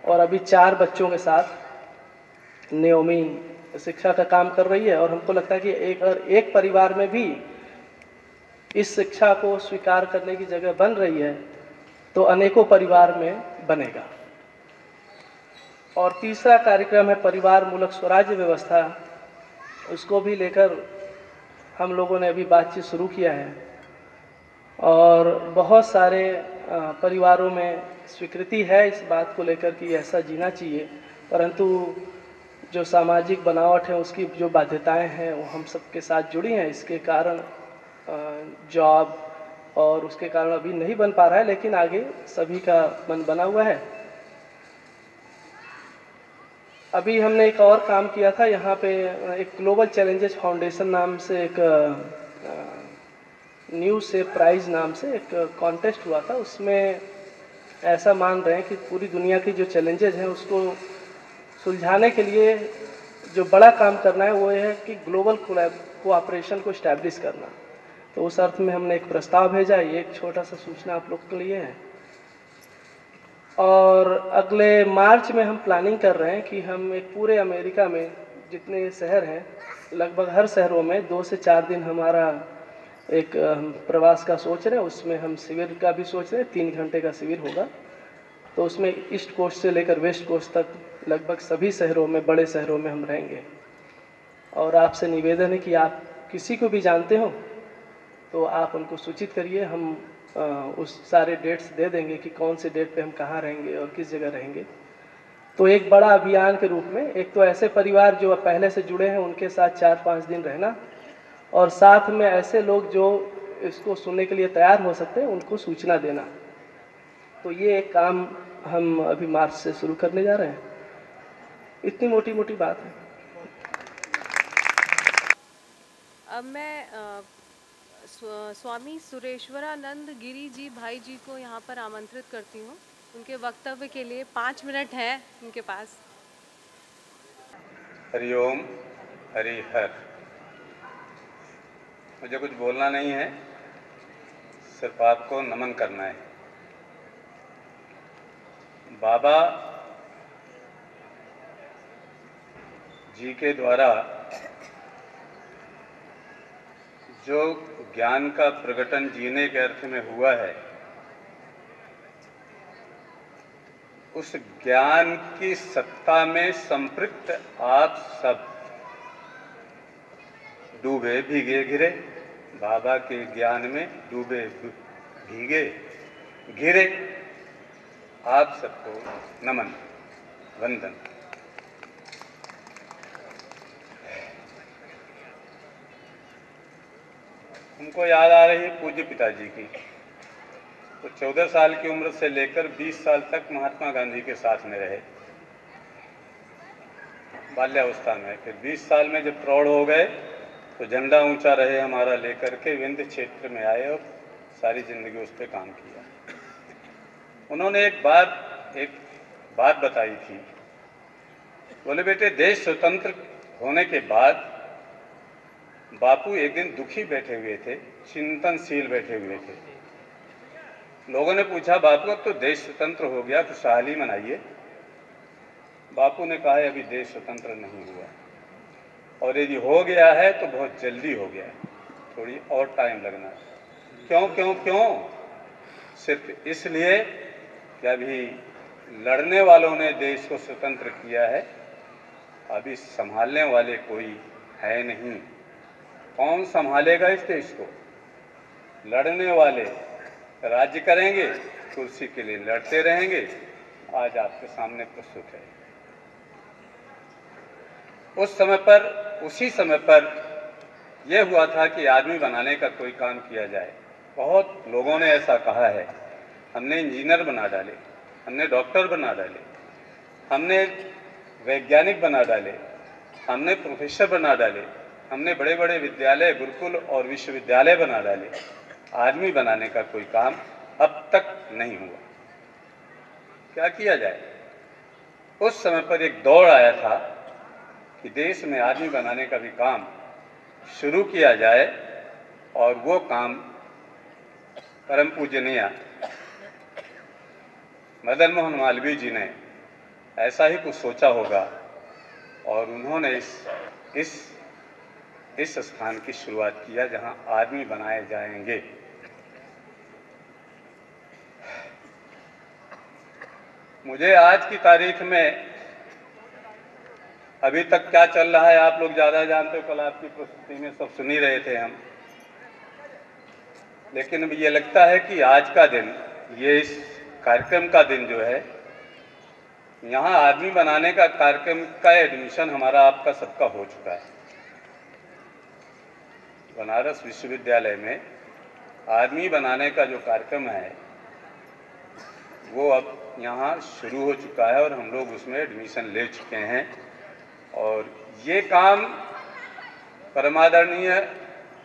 और अभी 4 बच्चों के साथ नयोमी शिक्षा का काम कर रही है। और हमको लगता है कि एक परिवार में भी इस शिक्षा को स्वीकार करने की जगह बन रही है तो अनेकों परिवार में बनेगा। और तीसरा कार्यक्रम है परिवार मूलक स्वराज्य व्यवस्था। उसको भी लेकर हम लोगों ने अभी बातचीत शुरू किया है और बहुत सारे परिवारों में स्वीकृति है इस बात को लेकर कि ऐसा जीना चाहिए, परंतु जो सामाजिक बनावट है, उसकी जो बाध्यताएं हैं वो हम सबके साथ जुड़ी हैं। इसके कारण जॉब और उसके कारण अभी नहीं बन पा रहा है, लेकिन आगे सभी का मन बना हुआ है। अभी हमने एक और काम किया था, यहाँ पे एक ग्लोबल चैलेंजेस फाउंडेशन नाम से एक न्यू सेफ प्राइज नाम से एक कॉन्टेस्ट हुआ था। उसमें ऐसा मान रहे हैं कि पूरी दुनिया की जो चैलेंजेस हैं उसको सुलझाने के लिए जो बड़ा काम करना है वो है कि ग्लोबल कोऑपरेशन को इस्टेब्लिश करना। तो उस अर्थ में हमने एक प्रस्ताव भेजा। ये एक छोटा सा सूचना आप लोग के लिए है। और अगले मार्च में हम प्लानिंग कर रहे हैं कि हम एक पूरे अमेरिका में जितने शहर हैं, लगभग हर शहरों में 2 से 4 दिन हमारा एक प्रवास का सोच रहे हैं। उसमें हम शिविर का भी सोच रहे हैं, 3 घंटे का शिविर होगा। तो उसमें ईस्ट कोस्ट से लेकर वेस्ट कोस्ट तक लगभग सभी शहरों में, बड़े शहरों में हम रहेंगे। और आपसे निवेदन है कि आप किसी को भी जानते हो तो आप उनको सूचित करिए, हम उस सारे डेट्स दे देंगे कि कौन से डेट पे हम कहाँ रहेंगे और किस जगह रहेंगे। तो एक बड़ा अभियान के रूप में, एक तो ऐसे परिवार जो पहले से जुड़े हैं उनके साथ 4-5 दिन रहना, और साथ में ऐसे लोग जो इसको सुनने के लिए तैयार हो सकते हैं उनको सूचना देना। तो ये एक काम हम अभी मार्च से शुरू करने जा रहे हैं। इतनी मोटी मोटी बात है। अब मैं स्वामी सुरेश्वरानंद गिरी जी भाई जी को यहाँ पर आमंत्रित करती हूँ। उनके वक्तव्य के लिए 5 मिनट है उनके पास। हरिओम, हरि हर। मुझे कुछ बोलना नहीं है, सिर्फ आपको नमन करना है। बाबा जी के द्वारा जो ज्ञान का प्रकटन जीने के अर्थ में हुआ है, उस ज्ञान की सत्ता में संपृक्त आप सब डूबे भीगे घिरे, बाबा के ज्ञान में डूबे भीगे घिरे, आप सबको नमन, वंदन। हमको याद आ रही है पूज्य पिताजी की। तो 14 साल की उम्र से लेकर 20 साल तक महात्मा गांधी के साथ में रहे बाल्यावस्था में। फिर 20 साल में जब प्रौढ़ हो गए तो झंडा ऊंचा रहे हमारा लेकर के विंध्य क्षेत्र में आए और सारी जिंदगी उस पर काम किया। उन्होंने एक बात बताई थी। बोले, बेटे, देश स्वतंत्र होने के बाद बापू एक दिन दुखी बैठे हुए थे, चिंतनशील बैठे हुए थे। लोगों ने पूछा, बापू अब तो देश स्वतंत्र हो गया, खुशहाली मनाइए। बापू ने कहा, अभी देश स्वतंत्र नहीं हुआ, और यदि हो गया है तो बहुत जल्दी हो गया है, थोड़ी और टाइम लगना है। क्यों क्यों क्यों? सिर्फ इसलिए कि अभी लड़ने वालों ने देश को स्वतंत्र किया है, अभी संभालने वाले कोई है नहीं। कौन संभालेगा इस देश को? लड़ने वाले राज्य करेंगे, कुर्सी के लिए लड़ते रहेंगे। आज आपके सामने प्रस्तुत है। उसी समय पर यह हुआ था कि आदमी बनाने का कोई काम किया जाए। बहुत लोगों ने ऐसा कहा है। हमने इंजीनियर बना डाले, हमने डॉक्टर बना डाले, हमने वैज्ञानिक बना डाले, हमने प्रोफेसर बना डाले, हमने बड़े बड़े विद्यालय, गुरुकुल और विश्वविद्यालय बना डाले। आदमी बनाने का कोई काम अब तक नहीं हुआ। क्या किया जाए? उस समय पर एक दौड़ आया था कि देश में आदमी बनाने का भी काम शुरू किया जाए, और वो काम परम पूजनीय मदन मोहन मालवीय जी ने ऐसा ही कुछ सोचा होगा, और उन्होंने इस स्थान की शुरुआत किया जहां आदमी बनाए जाएंगे। मुझे आज की तारीख में अभी तक क्या चल रहा है आप लोग ज़्यादा जानते हो। कल आपकी प्रस्तुति में सब सुन ही रहे थे हम। लेकिन अब ये लगता है कि आज का दिन, ये इस कार्यक्रम का दिन जो है, यहाँ आदमी बनाने का कार्यक्रम का एडमिशन हमारा आपका सबका हो चुका है। बनारस विश्वविद्यालय में आदमी बनाने का जो कार्यक्रम है वो अब यहाँ शुरू हो चुका है, और हम लोग उसमें एडमिशन ले चुके हैं। और ये काम परमादरणीय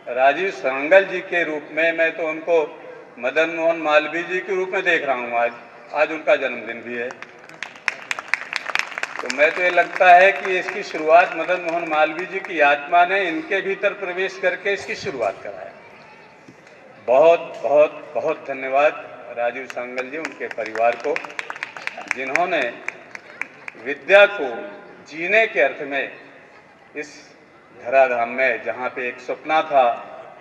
राजीव सांगल जी के रूप में, मैं तो उनको मदन मोहन मालवीय जी के रूप में देख रहा हूँ। आज उनका जन्मदिन भी है, तो मैं तो ये लगता है कि इसकी शुरुआत मदन मोहन मालवीय जी की आत्मा ने इनके भीतर प्रवेश करके इसकी शुरुआत कराया। बहुत बहुत बहुत धन्यवाद राजीव सांगल जी, उनके परिवार को, जिन्होंने विद्या को जीने के अर्थ में इस धराधाम में, जहाँ पे एक सपना था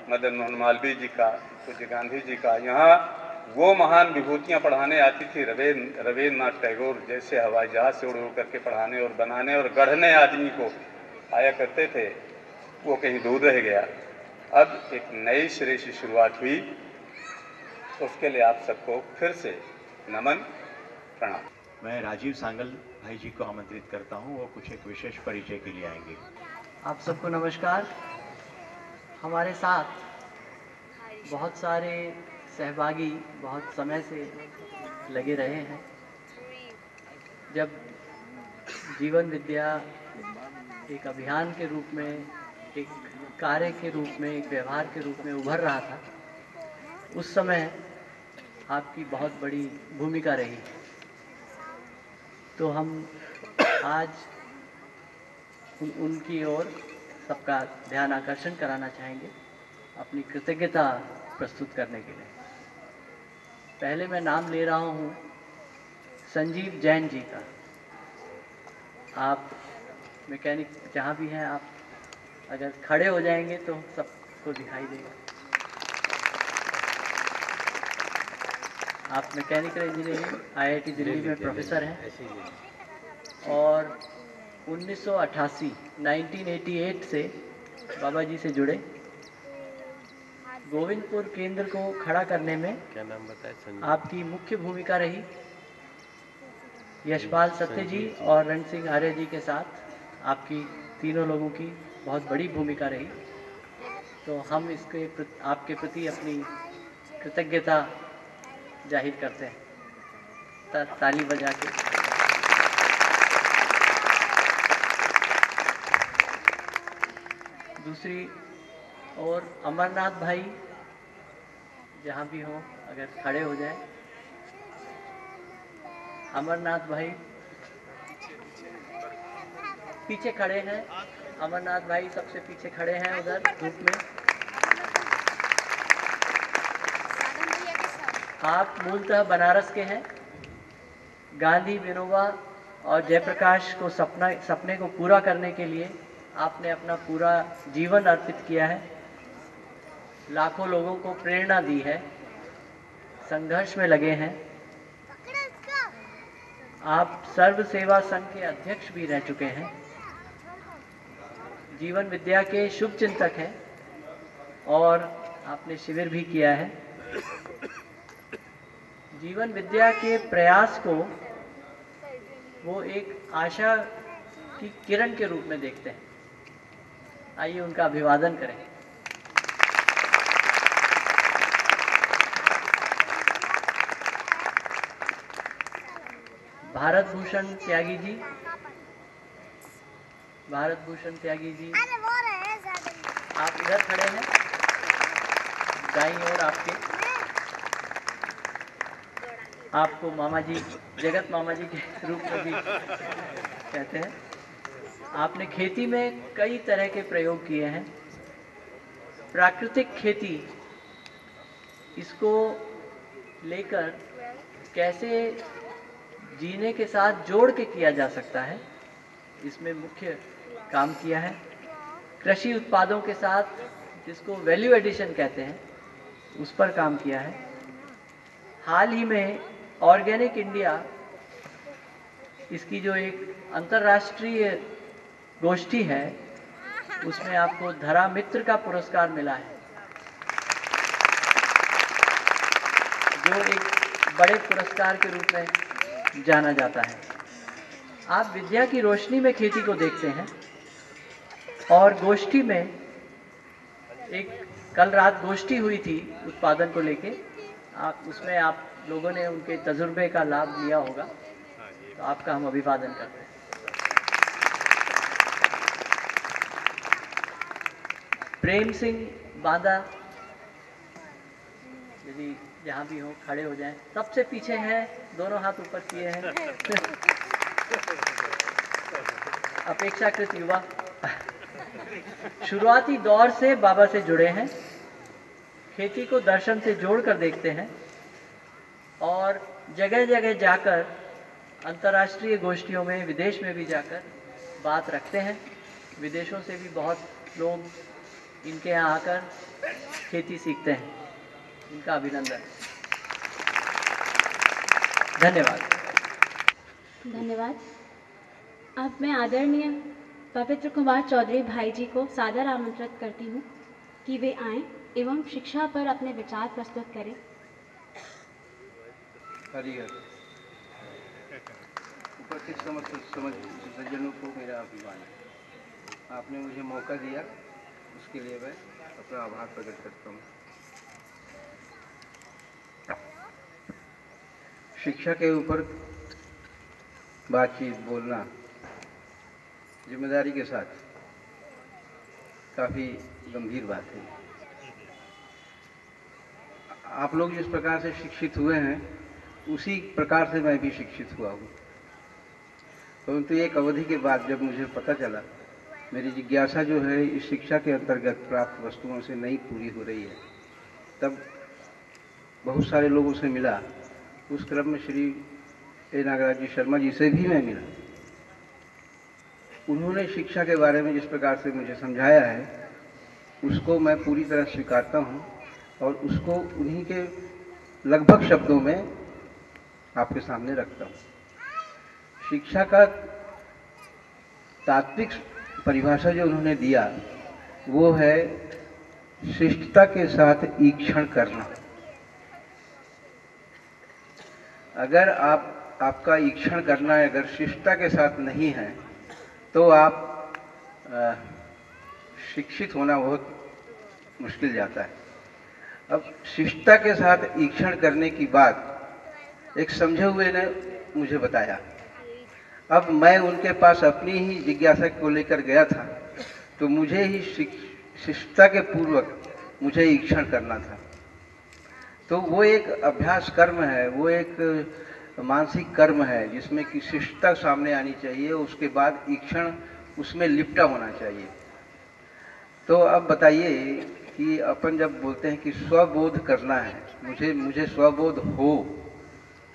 मदन मोहन मालवीय जी का, पूज्य गांधी जी का, यहाँ वो महान विभूतियाँ पढ़ाने आती थी। रवीन्द्रनाथ टैगोर जैसे हवाई जहाज से उड़ उड़ करके पढ़ाने और बनाने और गढ़ने आदमी को आया करते थे, वो कहीं दूर रह गया। अब एक नई सिरे से शुरुआत हुई, उसके लिए आप सबको फिर से नमन, प्रणाम। मैं राजीव सांगल भाई जी को आमंत्रित करता हूं, वो कुछ एक विशेष परिचय के लिए आएंगे। आप सबको नमस्कार। हमारे साथ बहुत सारे सहभागी बहुत समय से लगे रहे हैं। जब जीवन विद्या एक अभियान के रूप में, एक कार्य के रूप में, एक व्यवहार के रूप में उभर रहा था, उस समय आपकी बहुत बड़ी भूमिका रही। तो हम आज उनकी ओर सबका ध्यान आकर्षण कराना चाहेंगे अपनी कृतज्ञता प्रस्तुत करने के लिए। पहले मैं नाम ले रहा हूँ संजीव जैन जी का। आप मैकेनिक जहाँ भी हैं, आप अगर खड़े हो जाएंगे तो सबको दिखाई देगा। आप मैकेनिकल इंजीनियरिंग IIT दिल्ली में प्रोफेसर हैं और 1988 से बाबा जी से जुड़े। गोविंदपुर केंद्र को खड़ा करने में क्या नाम बताए आपकी मुख्य भूमिका रही। यशपाल सत्य जी और रण सिंह आर्य जी के साथ आपकी तीनों लोगों की बहुत बड़ी भूमिका रही। तो हम इसके आपके प्रति अपनी कृतज्ञता जाहिर करते हैं ताली बजा के। दूसरी और अमरनाथ भाई जहाँ भी हो, अगर खड़े हो जाए। अमरनाथ भाई पीछे खड़े हैं। अमरनाथ भाई सबसे पीछे खड़े हैं उधर धूप में। आप मूलतः बनारस के हैं। गांधी, विनोबा और जयप्रकाश को सपने को पूरा करने के लिए आपने अपना पूरा जीवन अर्पित किया है। लाखों लोगों को प्रेरणा दी है, संघर्ष में लगे हैं। आप सर्व सेवा संघ के अध्यक्ष भी रह चुके हैं। जीवन विद्या के शुभ चिंतक हैं और आपने शिविर भी किया है। जीवन विद्या के प्रयास को वो एक आशा की किरण के रूप में देखते हैं। आइए उनका अभिवादन करें। भारत भूषण त्यागी जी, भारत भूषण त्यागी जी आप इधर खड़े हैं, दाईं ओर आपके। आपको मामा जी, जगत मामा जी के रूप में भी कहते हैं। आपने खेती में कई तरह के प्रयोग किए हैं। प्राकृतिक खेती, इसको लेकर कैसे जीने के साथ जोड़ के किया जा सकता है, इसमें मुख्य काम किया है। कृषि उत्पादों के साथ, जिसको वैल्यू एडिशन कहते हैं, उस पर काम किया है। हाल ही में ऑर्गेनिक इंडिया, इसकी जो एक अंतर्राष्ट्रीय गोष्ठी है, उसमें आपको धरा मित्र का पुरस्कार मिला है, जो एक बड़े पुरस्कार के रूप में जाना जाता है। आप विद्या की रोशनी में खेती को देखते हैं और गोष्ठी में एक कल रात गोष्ठी हुई थी उत्पादन को लेके। उसमें आप लोगों ने उनके तजुर्बे का लाभ लिया होगा, तो आपका हम अभिवादन करते हैं। प्रेम सिंह बांदा, यदि जहाँ भी हो खड़े हो जाएं। सबसे पीछे हैं, दोनों हाथ ऊपर किए हैं। अपेक्षाकृत युवा, शुरुआती दौर से बाबा से जुड़े हैं। खेती को दर्शन से जोड़कर देखते हैं और जगह जगह जाकर, अंतर्राष्ट्रीय गोष्ठियों में, विदेश में भी जाकर बात रखते हैं। विदेशों से भी बहुत लोग इनके यहाँ आकर खेती सीखते हैं। इनका अभिनंदन। धन्यवाद। धन्यवाद। अब मैं आदरणीय पवित्र कुमार चौधरी भाई जी को सादर आमंत्रित करती हूँ कि वे आएं एवं शिक्षा पर अपने विचार प्रस्तुत करें। उपस्थित समस्त सज्जनों को मेरा अभिमान है। आपने मुझे मौका दिया, उसके लिए मैं अपना आभार प्रकट करता हूँ। शिक्षा के ऊपर बातचीत बोलना जिम्मेदारी के साथ काफ़ी गंभीर बात है। आप लोग जिस प्रकार से शिक्षित हुए हैं उसी प्रकार से मैं भी शिक्षित हुआ हूँ, परंतु एक अवधि के बाद जब मुझे पता चला मेरी जिज्ञासा जो है इस शिक्षा के अंतर्गत प्राप्त वस्तुओं से नहीं पूरी हो रही है, तब बहुत सारे लोगों से मिला। उस क्रम में श्री ए नागराज जी शर्मा जी से भी मैं मिला। उन्होंने शिक्षा के बारे में जिस प्रकार से मुझे समझाया है उसको मैं पूरी तरह स्वीकारता हूँ और उसको उन्हीं के लगभग शब्दों में आपके सामने रखता हूँ। शिक्षा का तात्विक परिभाषा जो उन्होंने दिया वो है शिष्टता के साथ ईक्षण करना। अगर आपका ईक्षण करना अगर शिष्टता के साथ नहीं है तो आप शिक्षित होना बहुत मुश्किल जाता है। अब शिष्टता के साथ ईक्षण करने की बात एक समझे हुए ने मुझे बताया। अब मैं उनके पास अपनी ही जिज्ञासा को लेकर गया था, तो मुझे ही शिष्टता के पूर्वक मुझे ईक्षण करना था। तो वो एक अभ्यास कर्म है, वो एक मानसिक कर्म है जिसमें कि शिष्टता सामने आनी चाहिए, उसके बाद ईक्षण उसमें लिपटा होना चाहिए। तो अब बताइए कि अपन जब बोलते हैं कि स्वबोध करना है, मुझे स्वबोध हो,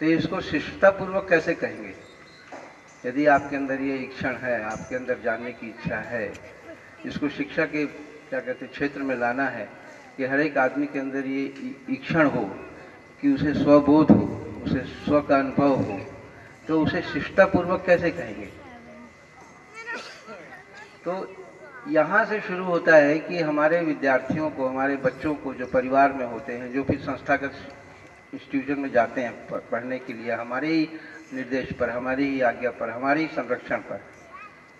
तो इसको शिष्टतापूर्वक कैसे कहेंगे? यदि आपके अंदर ये इच्छा है, आपके अंदर जानने की इच्छा है, इसको शिक्षा के क्या कहते क्षेत्र में लाना है कि हर एक आदमी के अंदर ये इच्छा हो कि उसे स्वबोध हो, उसे स्व का अनुभव हो, तो उसे शिष्टतापूर्वक कैसे कहेंगे? तो यहाँ से शुरू होता है कि हमारे विद्यार्थियों को, हमारे बच्चों को जो परिवार में होते हैं, जो फिर संस्थागत इंस्टीट्यूशन में जाते हैं पढ़ने के लिए, हमारे ही निर्देश पर, हमारी ही आज्ञा पर, हमारे ही संरक्षण पर,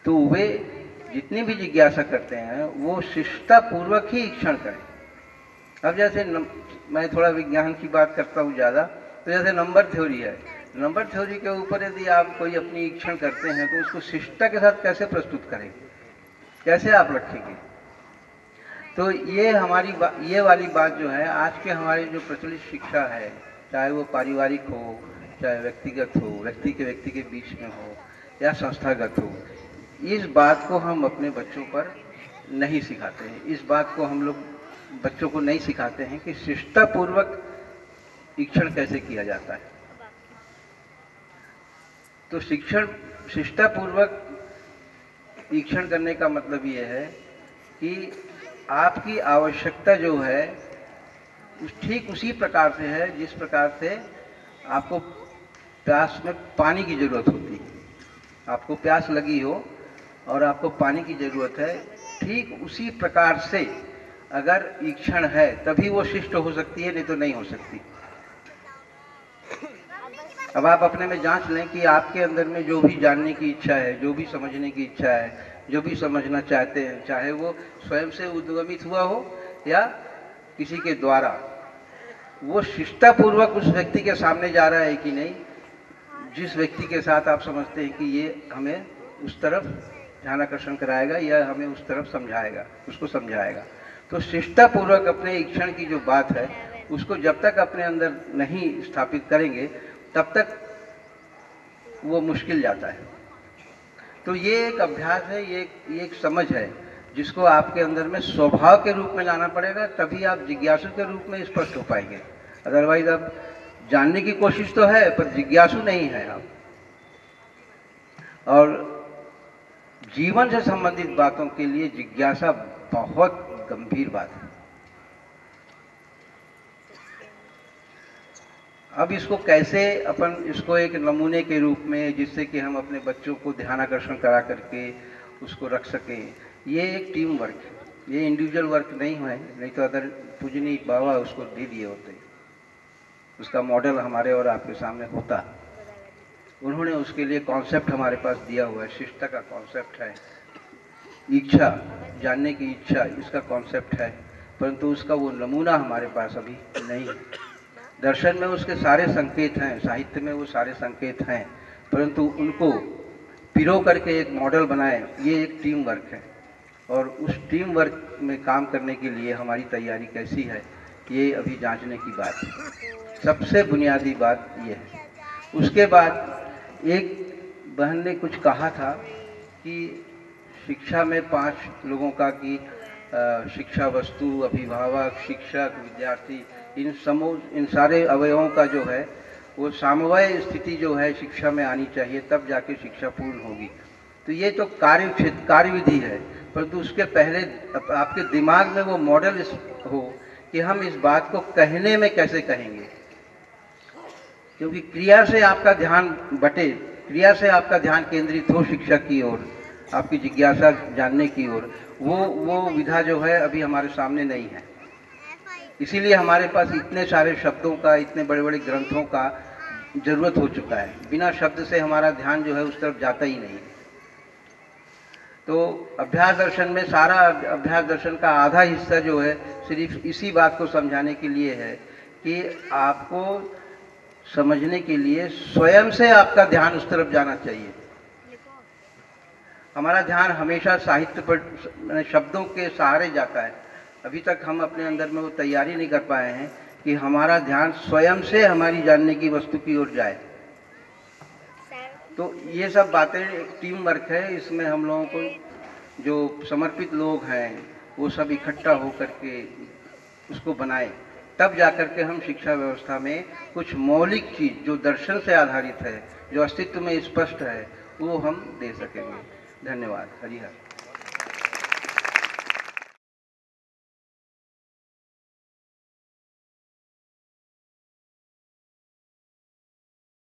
तो वे जितनी भी जिज्ञासा करते हैं वो शिष्टतापूर्वक ही ईक्षण करें। अब जैसे मैं थोड़ा विज्ञान की बात करता हूँ ज़्यादा, तो जैसे नंबर थ्योरी है, नंबर थ्योरी के ऊपर यदि आप कोई अपनी ईक्षण करते हैं तो उसको शिष्टता के साथ कैसे प्रस्तुत करेंगे, कैसे आप रखेंगे? तो ये हमारी ये वाली बात जो है आज के हमारी जो प्रचलित शिक्षा है, चाहे वो पारिवारिक हो, चाहे व्यक्तिगत हो, व्यक्ति के बीच में हो या संस्थागत हो, इस बात को हम अपने बच्चों पर नहीं सिखाते हैं। इस बात को हम लोग बच्चों को नहीं सिखाते हैं कि शिष्टतापूर्वक ईक्षण कैसे किया जाता है। तो शिष्टतापूर्वक ईक्षण करने का मतलब ये है कि आपकी आवश्यकता जो है ठीक उसी प्रकार से है जिस प्रकार से आपको प्यास में पानी की ज़रूरत होती है। आपको प्यास लगी हो और आपको पानी की ज़रूरत है, ठीक उसी प्रकार से अगर ईक्षण है तभी वो शिष्ट हो सकती है, नहीं तो नहीं हो सकती। अब आप अपने में जांच लें कि आपके अंदर में जो भी जानने की इच्छा है, जो भी समझने की इच्छा है, जो भी समझना चाहते हैं, चाहे वो स्वयं से उद्गमित हुआ हो या किसी के द्वारा, वो शिष्टतापूर्वक उस व्यक्ति के सामने जा रहा है कि नहीं, जिस व्यक्ति के साथ आप समझते हैं कि ये हमें उस तरफ ध्यानाकर्षण कराएगा या हमें उस तरफ समझाएगा, उसको समझाएगा। तो शिष्टतापूर्वक अपने ईक्षण की जो बात है उसको जब तक अपने अंदर नहीं स्थापित करेंगे तब तक वो मुश्किल जाता है। तो ये एक अभ्यास है, ये एक समझ है जिसको आपके अंदर में स्वभाव के रूप में लाना पड़ेगा, तभी आप जिज्ञासु के रूप में स्पष्ट हो पाएंगे। अदरवाइज आप जानने की कोशिश तो है पर जिज्ञासु नहीं है आप। और जीवन से संबंधित बातों के लिए जिज्ञासा बहुत गंभीर बात है। अब इसको कैसे अपन इसको एक नमूने के रूप में, जिससे कि हम अपने बच्चों को ध्यानाकर्षण करा करके उसको रख सकें, ये एक टीम वर्क है, ये इंडिविजुअल वर्क नहीं है। नहीं तो अगर पूजनीय बाबा उसको दे दिए होते, उसका मॉडल हमारे और आपके सामने होता। उन्होंने उसके लिए कॉन्सेप्ट हमारे पास दिया हुआ है, शिष्टता का कॉन्सेप्ट है, इच्छा, जानने की इच्छा, इसका कॉन्सेप्ट है, परंतु उसका वो नमूना हमारे पास अभी नहीं है। दर्शन में उसके सारे संकेत हैं, साहित्य में वो सारे संकेत हैं, परंतु उनको पिरो करके एक मॉडल बनाए, ये एक टीम वर्क है। और उस टीम वर्क में काम करने के लिए हमारी तैयारी कैसी है, ये अभी जांचने की बात है। सबसे बुनियादी बात ये है। उसके बाद एक बहन ने कुछ कहा था कि शिक्षा में 5 लोगों का कि शिक्षा वस्तु, अभिभावक, शिक्षक, विद्यार्थी, इन सारे अवयवों का जो है वो समन्वय स्थिति जो है शिक्षा में आनी चाहिए, तब जाके शिक्षा पूर्ण होगी। तो ये तो कार्यविधि है, परंतु उसके पहले आपके दिमाग में वो मॉडल हो कि हम इस बात को कहने में कैसे कहेंगे, क्योंकि क्रिया से आपका ध्यान बटे, क्रिया से आपका ध्यान केंद्रित हो शिक्षा की ओर, आपकी जिज्ञासा जानने की ओर, वो विधा जो है अभी हमारे सामने नहीं है। इसीलिए हमारे पास इतने सारे शब्दों का, इतने बड़े बड़े ग्रंथों का जरूरत हो चुका है। बिना शब्द से हमारा ध्यान जो है उस तरफ जाता ही नहीं। तो अभ्यास दर्शन में सारा अभ्यास दर्शन का आधा हिस्सा जो है सिर्फ इसी बात को समझाने के लिए है कि आपको समझने के लिए स्वयं से आपका ध्यान उस तरफ जाना चाहिए। हमारा ध्यान हमेशा साहित्य पर, शब्दों के सहारे जाता है। अभी तक हम अपने अंदर में वो तैयारी नहीं कर पाए हैं कि हमारा ध्यान स्वयं से हमारी जानने की वस्तु की ओर जाए। तो ये सब बातें एक टीम वर्क है। इसमें हम लोगों को जो समर्पित लोग हैं वो सब इकट्ठा होकर के उसको बनाए, तब जाकर के हम शिक्षा व्यवस्था में कुछ मौलिक चीज़ जो दर्शन से आधारित है, जो अस्तित्व में स्पष्ट है, वो हम दे सकेंगे। धन्यवाद। हरिहर।